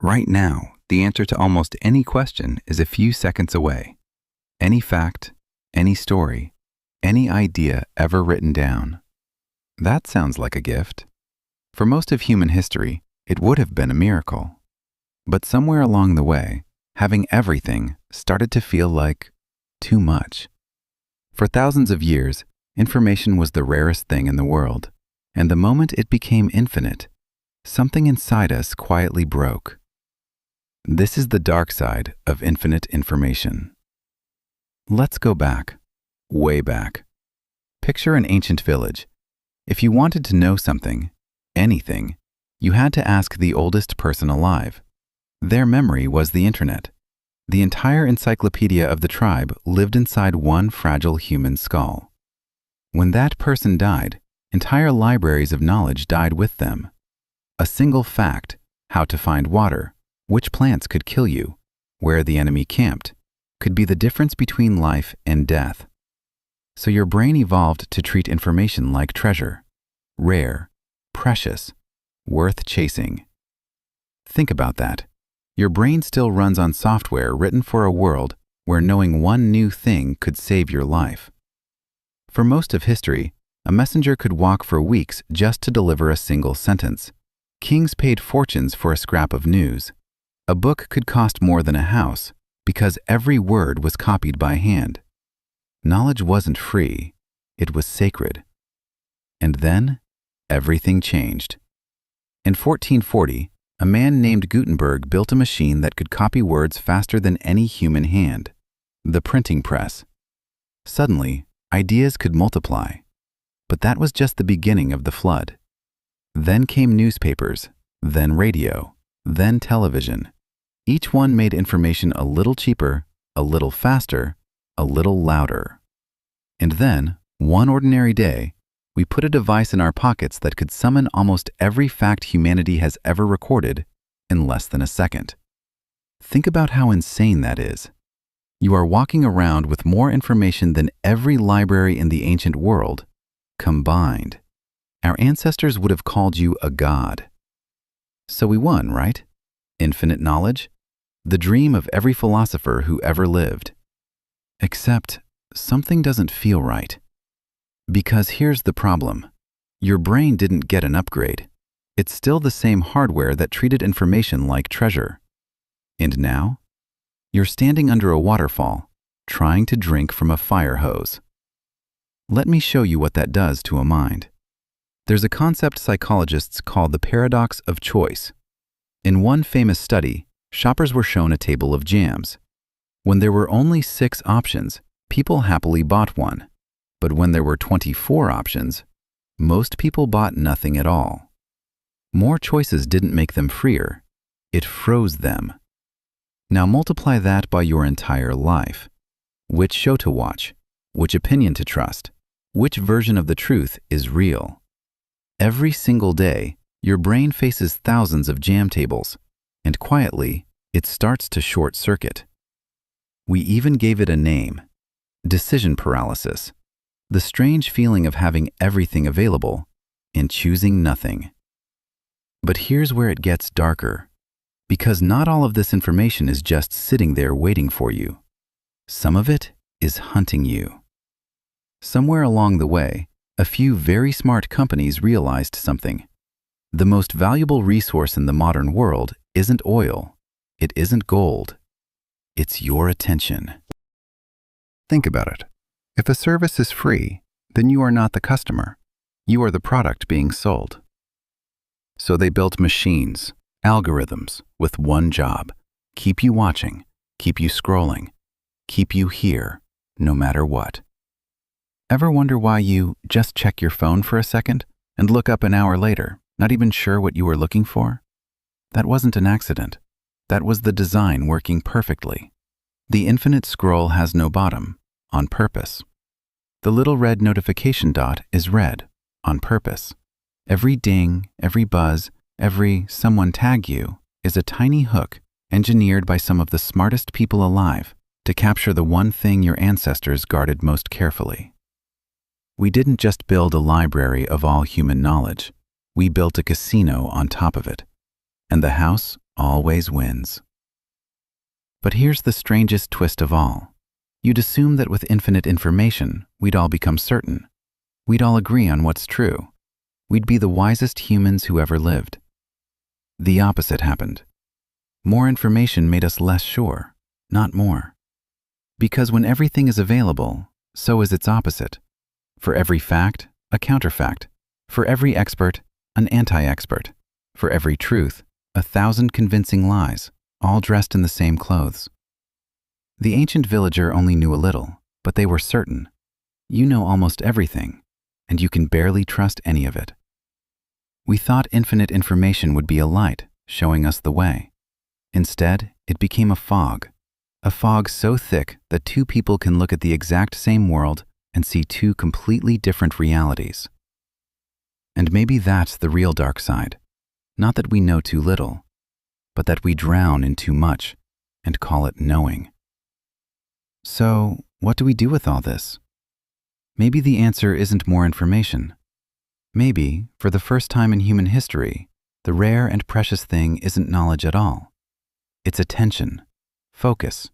Right now, the answer to almost any question is a few seconds away. Any fact, any story, any idea ever written down. That sounds like a gift. For most of human history, it would have been a miracle. But somewhere along the way, having everything started to feel like too much. For thousands of years, information was the rarest thing in the world, and the moment it became infinite, something inside us quietly broke. This is the dark side of infinite information. Let's go back, way back. Picture an ancient village. If you wanted to know something, anything, you had to ask the oldest person alive. Their memory was the internet. The entire encyclopedia of the tribe lived inside one fragile human skull. When that person died, entire libraries of knowledge died with them. A single fact, how to find water, which plants could kill you, where the enemy camped, could be the difference between life and death. So your brain evolved to treat information like treasure, rare, precious, worth chasing. Think about that. Your brain still runs on software written for a world where knowing one new thing could save your life. For most of history, a messenger could walk for weeks just to deliver a single sentence. Kings paid fortunes for a scrap of news. A book could cost more than a house because every word was copied by hand. Knowledge wasn't free, it was sacred. And then, everything changed. In 1440, a man named Gutenberg built a machine that could copy words faster than any human hand, the printing press. Suddenly, ideas could multiply. But that was just the beginning of the flood. Then came newspapers, then radio, then television. Each one made information a little cheaper, a little faster, a little louder. And then, one ordinary day, we put a device in our pockets that could summon almost every fact humanity has ever recorded in less than a second. Think about how insane that is. You are walking around with more information than every library in the ancient world combined. Our ancestors would have called you a god. So we won, right? Infinite knowledge? The dream of every philosopher who ever lived. Except, something doesn't feel right. Because here's the problem. Your brain didn't get an upgrade. It's still the same hardware that treated information like treasure. And now, you're standing under a waterfall, trying to drink from a fire hose. Let me show you what that does to a mind. There's a concept psychologists call the paradox of choice. In one famous study, shoppers were shown a table of jams. When there were only 6 options, people happily bought one. But when there were 24 options, most people bought nothing at all. More choices didn't make them freer. It froze them. Now multiply that by your entire life. Which show to watch? Which opinion to trust? Which version of the truth is real? Every single day, your brain faces thousands of jam tables, and quietly, it starts to short circuit. We even gave it a name: decision paralysis. The strange feeling of having everything available and choosing nothing. But here's where it gets darker. Because not all of this information is just sitting there waiting for you. Some of it is hunting you. Somewhere along the way, a few very smart companies realized something. The most valuable resource in the modern world isn't oil. It isn't gold. It's your attention. Think about it. If a service is free, then you are not the customer. You are the product being sold. So they built machines, algorithms, with one job: keep you watching, keep you scrolling, keep you here, no matter what. Ever wonder why you just check your phone for a second and look up an hour later, not even sure what you were looking for? That wasn't an accident. That was the design working perfectly. The infinite scroll has no bottom, on purpose. The little red notification dot is red, on purpose. Every ding, every buzz, every someone tag you is a tiny hook engineered by some of the smartest people alive to capture the one thing your ancestors guarded most carefully. We didn't just build a library of all human knowledge. We built a casino on top of it. And the house always wins. But here's the strangest twist of all. You'd assume that with infinite information, we'd all become certain. We'd all agree on what's true. We'd be the wisest humans who ever lived. The opposite happened. More information made us less sure, not more. Because when everything is available, so is its opposite. For every fact, a counterfact. For every expert, an anti-expert. For every truth, 1,000 convincing lies, all dressed in the same clothes. The ancient villager only knew a little, but they were certain. You know almost everything, and you can barely trust any of it. We thought infinite information would be a light, showing us the way. Instead, it became a fog so thick that two people can look at the exact same world and see two completely different realities. And maybe that's the real dark side. Not that we know too little, but that we drown in too much and call it knowing. So, what do we do with all this? Maybe the answer isn't more information. Maybe, for the first time in human history, the rare and precious thing isn't knowledge at all. It's attention, focus,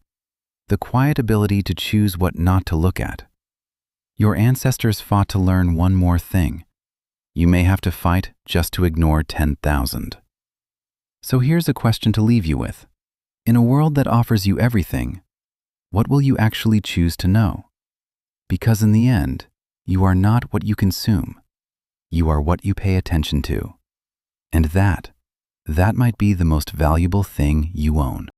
the quiet ability to choose what not to look at. Your ancestors fought to learn one more thing. You may have to fight just to ignore 10,000. So here's a question to leave you with. In a world that offers you everything, what will you actually choose to know? Because in the end, you are not what you consume. You are what you pay attention to. And that might be the most valuable thing you own.